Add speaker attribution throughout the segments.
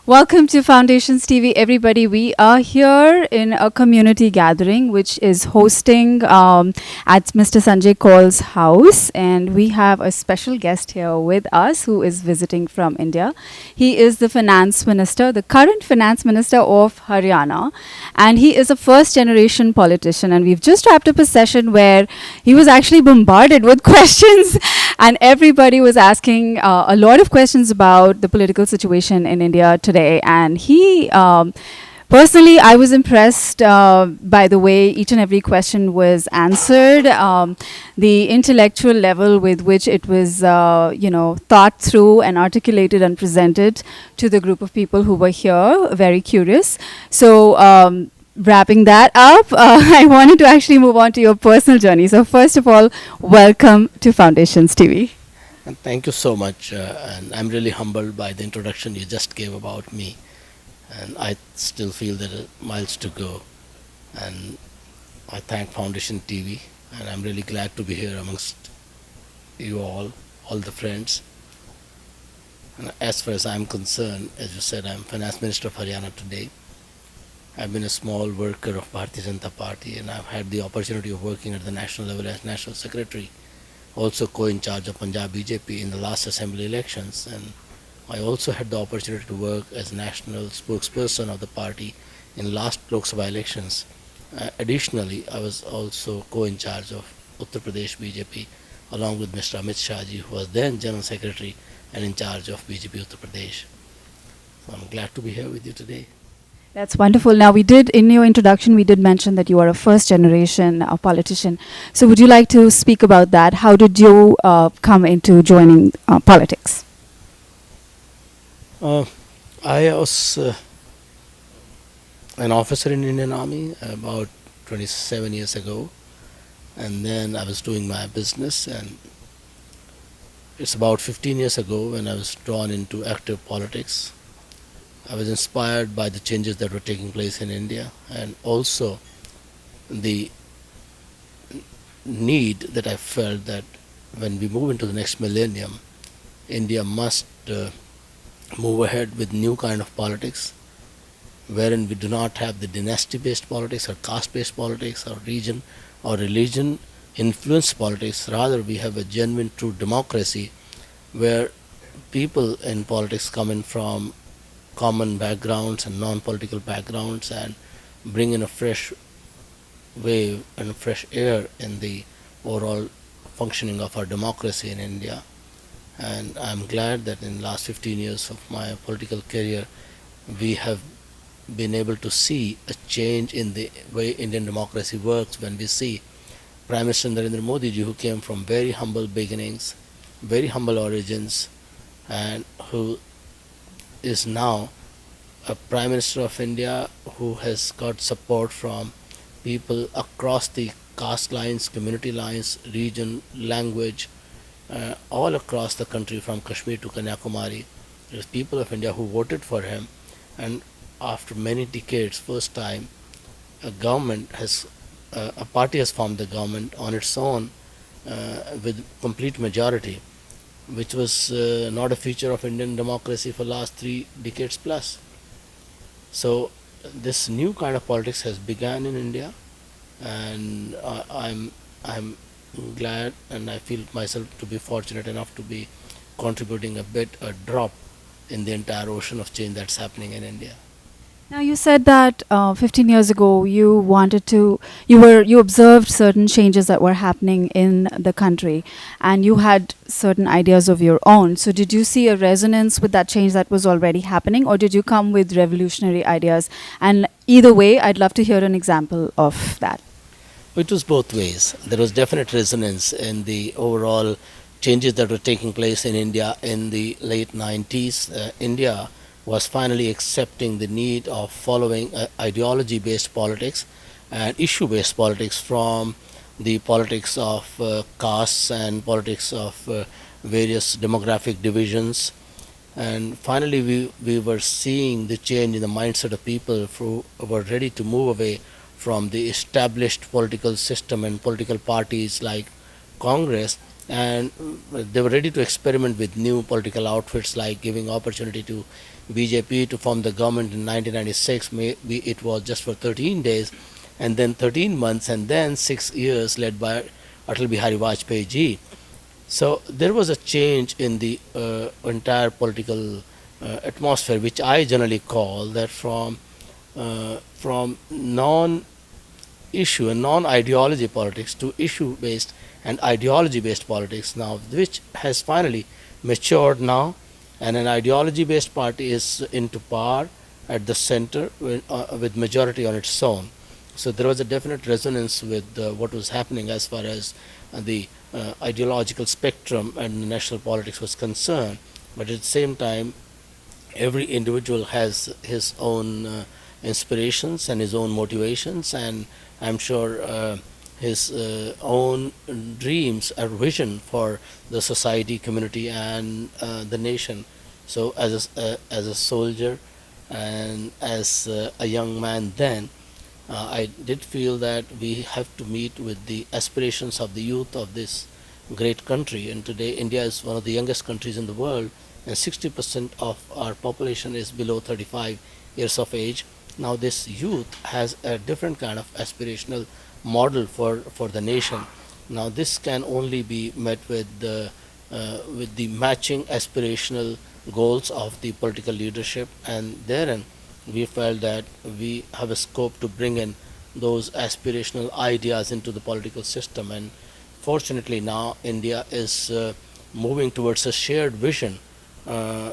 Speaker 1: Welcome to Foundations TV, everybody. We are here in a community gathering which is hosting at Mr. Sanjay Kaul's house, and we have a special guest here with us who is visiting from India. He is the finance minister, the current finance minister of Haryana, and he is a first generation politician. And we've just wrapped up a session where he was actually bombarded with questions, and everybody was asking a lot of questions about the political situation in India today. And he, personally, I was impressed by the way each and every question was answered, the intellectual level with which it was, thought through and articulated and presented to the group of people who were here, very curious. So, wrapping that up, I wanted to actually move on to your personal journey. So, first of all, welcome to Foundations TV.
Speaker 2: And thank you so much. And I'm really humbled by the introduction you just gave about me. And I still feel there are miles to go. And I thank Foundation TV. And I'm really glad to be here amongst you all the friends. And as far as I'm concerned, as you said, I'm Finance Minister of Haryana today. I've been a small worker of Bharatiya Janata Party, and I've had the opportunity of working at the national level as National Secretary, also co-in charge of Punjab BJP in the last assembly elections, and I also had the opportunity to work as National Spokesperson of the party in last Lok Sabha elections. Additionally, I was also co-in charge of Uttar Pradesh BJP along with Mr. Amit Shah ji, who was then General Secretary and in charge of BJP Uttar Pradesh. So I'm glad to be here with you today.
Speaker 1: That's wonderful. Now, in your introduction, we did mention that you are a first generation politician. So would you like to speak about that? How did you come into joining politics?
Speaker 2: I was an officer in Indian Army about 27 years ago, and then I was doing my business, and it's about 15 years ago when I was drawn into active politics. I was inspired by the changes that were taking place in India, and also the need that I felt that when we move into the next millennium, India must move ahead with new kind of politics, wherein we do not have the dynasty-based politics or caste-based politics or region or religion-influenced politics. Rather, we have a genuine, true democracy where people in politics come in from common backgrounds and non-political backgrounds and bring in a fresh wave and fresh air in the overall functioning of our democracy in India. And I'm glad that in the last 15 years of my political career, we have been able to see a change in the way Indian democracy works when we see Prime Minister Narendra Modi ji, who came from very humble beginnings, very humble origins, and who is now a Prime Minister of India who has got support from people across the caste lines, community lines, region, language, all across the country from Kashmir to Kanyakumari. There's people of India who voted for him, and after many decades, first time a party has formed the government on its own with complete majority, which was not a feature of Indian democracy for last 3 decades plus. So this new kind of politics has begun in India, and I'm glad, and I feel myself to be fortunate enough to be contributing a drop in the entire ocean of change that's happening in India.
Speaker 1: Now, you said that 15 years ago you observed certain changes that were happening in the country, and you had certain ideas of your own. So did you see a resonance with that change that was already happening, or did you come with revolutionary ideas? And either way, I'd love to hear an example of that.
Speaker 2: It was both ways. There was definite resonance in the overall changes that were taking place in India in the late 90s. India was finally accepting the need of following ideology-based politics and issue-based politics from the politics of castes and politics of various demographic divisions. And finally, we were seeing the change in the mindset of people who were ready to move away from the established political system and political parties like Congress, and they were ready to experiment with new political outfits, like giving opportunity to BJP to form the government in 1996. Maybe it was just for 13 days, and then 13 months, and then 6 years led by Atal Bihari Vajpayee ji. So there was a change in the entire political atmosphere, which I generally call that from non-issue and non-ideology politics to issue-based and ideology-based politics now, which has finally matured now, and an ideology-based party is into power at the center with majority on its own. So there was a definite resonance with what was happening as far as the ideological spectrum and national politics was concerned. But at the same time, every individual has his own inspirations and his own motivations, and I'm sure his own dreams or vision for the society, community, and the nation. So, as a soldier and as a young man, then I did feel that we have to meet with the aspirations of the youth of this great country. And today, India is one of the youngest countries in the world, and 60% of our population is below 35 years of age. Now, this youth has a different kind of aspirational model for the nation. Now, this can only be met with the matching aspirational goals of the political leadership, and therein we felt that we have a scope to bring in those aspirational ideas into the political system. And fortunately, now India is moving towards a shared vision uh,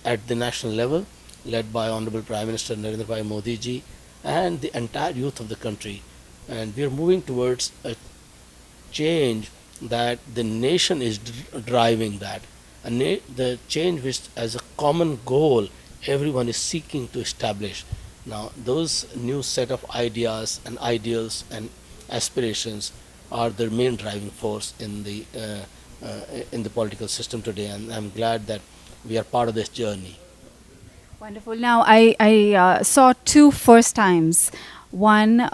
Speaker 2: at the national level, led by Honorable Prime Minister Narendra Bhai Modi ji and the entire youth of the country. And we are moving towards a change that the nation is driving that. The change which as a common goal everyone is seeking to establish. Now, those new set of ideas and ideals and aspirations are the main driving force in the political system today, and I'm glad that we are part of this journey.
Speaker 1: Wonderful. Now, I saw two first times. One,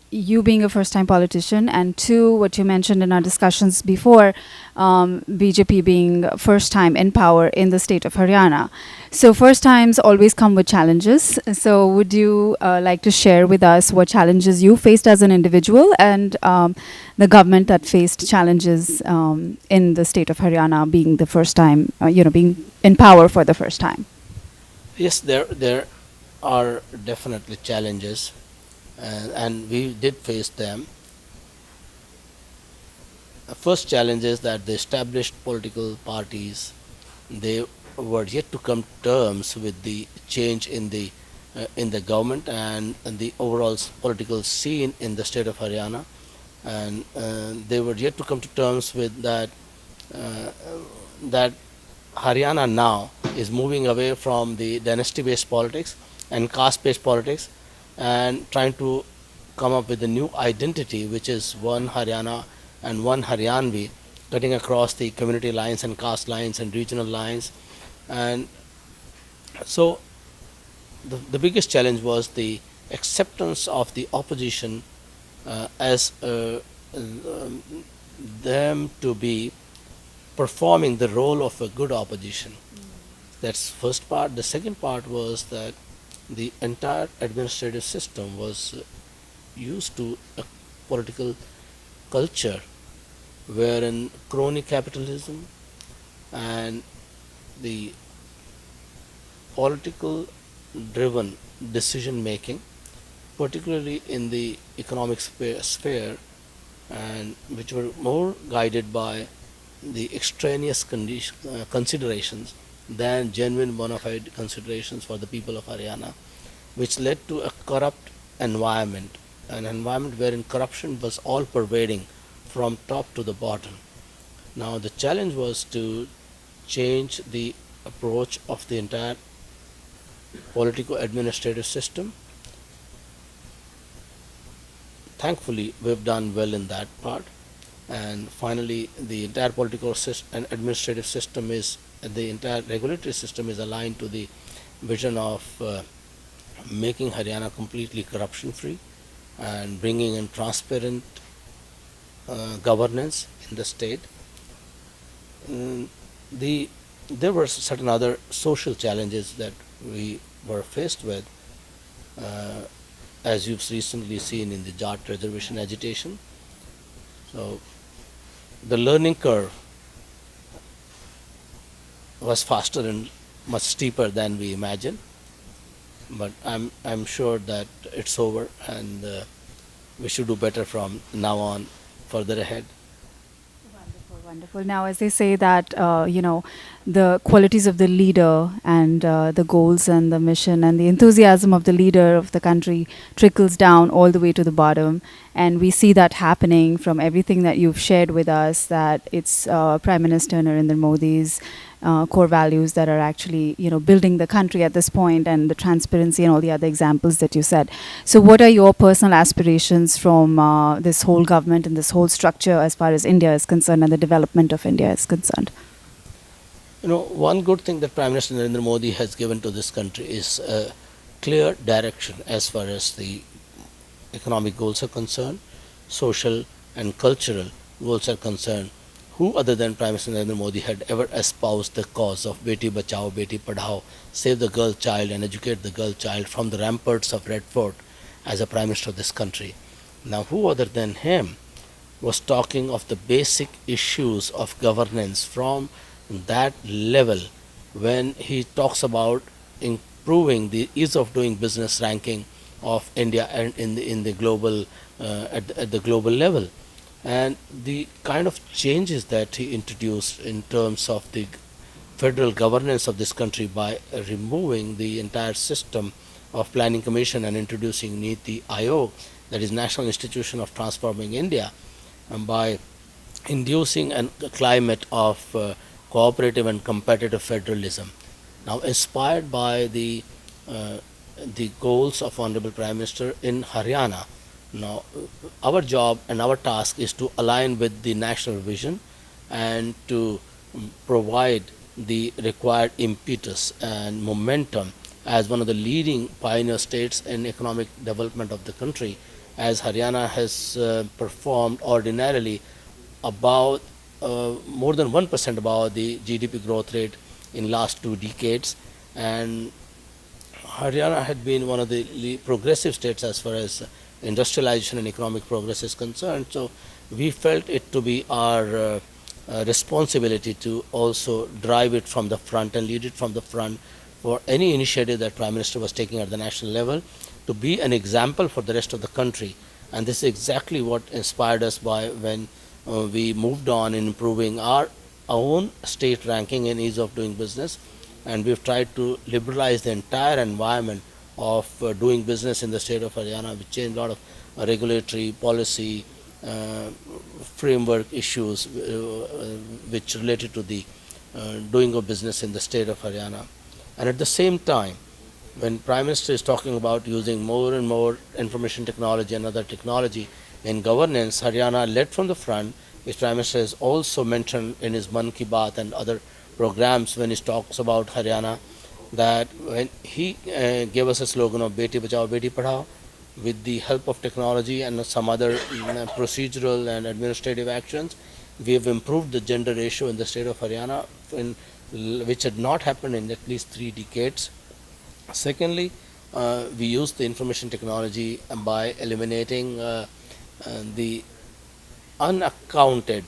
Speaker 1: you being a first time politician, and two, what you mentioned in our discussions before, BJP being first time in power in the state of Haryana. So, first times always come with challenges. So, would you like to share with us what challenges you faced as an individual and the government that faced challenges in the state of Haryana being the first time, being in power for the first time?
Speaker 2: Yes, there are definitely challenges, and we did face them. The first challenge is that the established political parties, they were yet to come to terms with the change in the government and the overall political scene in the state of Haryana, and they were yet to come to terms with uh, that Haryana now is moving away from the dynasty-based politics and caste-based politics, and trying to come up with a new identity, which is one Haryana and one Haryanvi, cutting across the community lines and caste lines and regional lines. And so, the biggest challenge was the acceptance of the opposition as them to be performing the role of a good opposition. That's first part. The second part was that the entire administrative system was used to a political culture wherein crony capitalism and the political driven decision making, particularly in the economic sphere, and which were more guided by the extraneous considerations than genuine bona fide considerations for the people of Haryana, which led to a corrupt environment, an environment wherein corruption was all pervading from top to the bottom. Now, the challenge was to change the approach of the entire political administrative system. Thankfully, we've done well in that part. And finally, the entire political and administrative system is, the entire regulatory system is aligned to the vision of making Haryana completely corruption free and bringing in transparent governance in the state. The there were certain other social challenges that we were faced with, uh, as you've recently seen in the Jat reservation agitation. So the learning curve was faster and much steeper than we imagined, but I'm sure that it's over, and we should do better from now on, further ahead.
Speaker 1: Wonderful, wonderful. Now, as they say that, the qualities of the leader and the goals and the mission and the enthusiasm of the leader of the country trickles down all the way to the bottom. And we see that happening from everything that you've shared with us, that it's Prime Minister Narendra Modi's core values that are actually, building the country at this point, and the transparency and all the other examples that you said. So, what are your personal aspirations from this whole government and this whole structure as far as India is concerned and the development of India is concerned?
Speaker 2: One good thing that Prime Minister Narendra Modi has given to this country is a clear direction as far as the economic goals are concerned, social and cultural goals are concerned. Who other than Prime Minister Narendra Modi had ever espoused the cause of Beti Bachao, Beti Padhao, save the girl child and educate the girl child from the ramparts of Red Fort as a Prime Minister of this country? Now, who other than him was talking of the basic issues of governance from that level when he talks about improving the ease of doing business ranking of India and in the global at the global level, and the kind of changes that he introduced in terms of the federal governance of this country by removing the entire system of planning commission and introducing Niti Aayog, that is National Institution of Transforming India, and by inducing a climate of cooperative and competitive federalism. Now, inspired by the goals of Honorable Prime Minister in Haryana, now our job and our task is to align with the national vision and to provide the required impetus and momentum as one of the leading pioneer states in economic development of the country, as Haryana has performed ordinarily about more than 1% above the GDP growth rate in last 2 decades, and Haryana had been one of the progressive states as far as industrialization and economic progress is concerned. So we felt it to be our responsibility to also drive it from the front and lead it from the front for any initiative that Prime Minister was taking at the national level, to be an example for the rest of the country. And this is exactly what inspired us by when we moved on in improving our own state ranking in ease of doing business, and we've tried to liberalize the entire environment of doing business in the state of Haryana. We changed a lot of regulatory policy framework issues which related to the doing of business in the state of Haryana. And at the same time, when Prime Minister is talking about using more and more information technology and other technology in governance, Haryana led from the front, which Prime Minister has also mentioned in his Mann Ki Baat and other programs when he talks about Haryana, that when he gave us a slogan of Beti Bachao, Beti Padhao, with the help of technology and some other procedural and administrative actions, we have improved the gender ratio in the state of Haryana, which had not happened in at least 3 decades. Secondly, we used the information technology by eliminating the unaccounted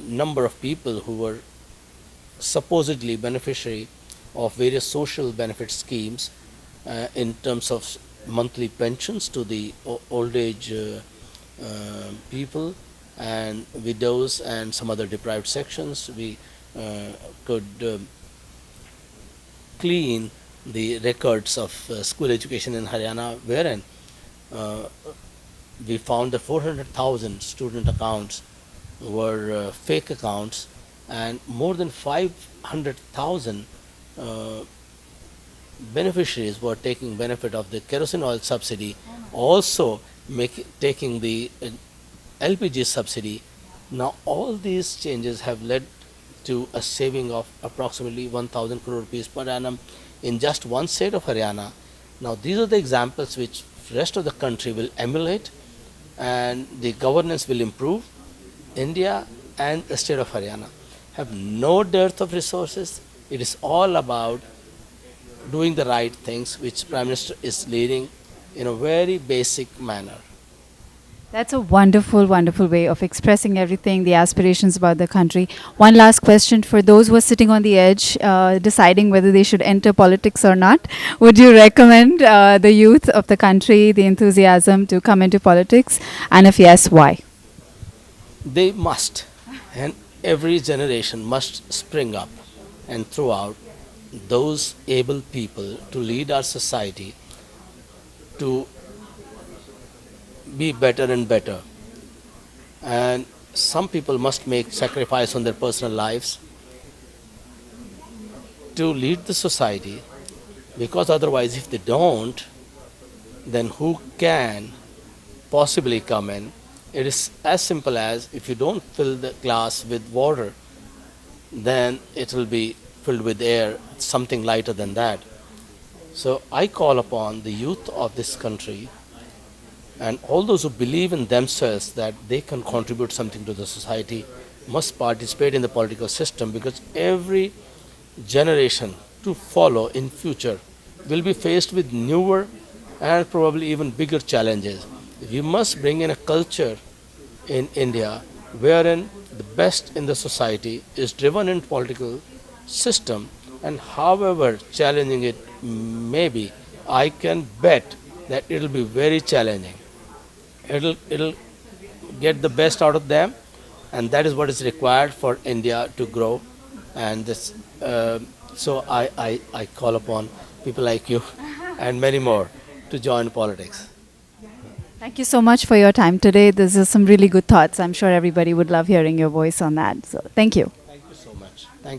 Speaker 2: number of people who were supposedly beneficiary of various social benefit schemes in terms of monthly pensions to the old age people and widows and some other deprived sections. We could clean the records of school education in Haryana, wherein we found that 400,000 student accounts were fake accounts, and more than 500,000 beneficiaries were taking benefit of the kerosene oil subsidy, also taking the LPG subsidy. Now, all these changes have led to a saving of approximately 1,000 crore rupees per annum in just one state of Haryana. Now, these are the examples which rest of the country will emulate, and the governance will improve India and the state of Haryana. have no dearth of resources. It is all about doing the right things, which Prime Minister is leading in a very basic manner.
Speaker 1: That's a wonderful, wonderful way of expressing everything, the aspirations about the country. One last question for those who are sitting on the edge, deciding whether they should enter politics or not. Would you recommend the youth of the country, the enthusiasm to come into politics? And if yes, why?
Speaker 2: They must, and every generation must spring up and throw out those able people to lead our society to be better and better. And some people must make sacrifice on their personal lives to lead the society, because otherwise, if they don't, then who can possibly come in? It is as simple as, if you don't fill the glass with water, then it will be filled with air, something lighter than that. So I call upon the youth of this country and all those who believe in themselves that they can contribute something to the society must participate in the political system, because every generation to follow in future will be faced with newer and probably even bigger challenges. We must bring in a culture in India wherein the best in the society is driven in political system, and however challenging it may be, I can bet that it will be very challenging. It'll get the best out of them, and that is what is required for India to grow. And this, so I call upon people like you and many more to join politics.
Speaker 1: Thank you so much for your time today. This is some really good thoughts. I'm sure everybody would love hearing your voice on that. So thank you.
Speaker 2: Thank you so much. Thank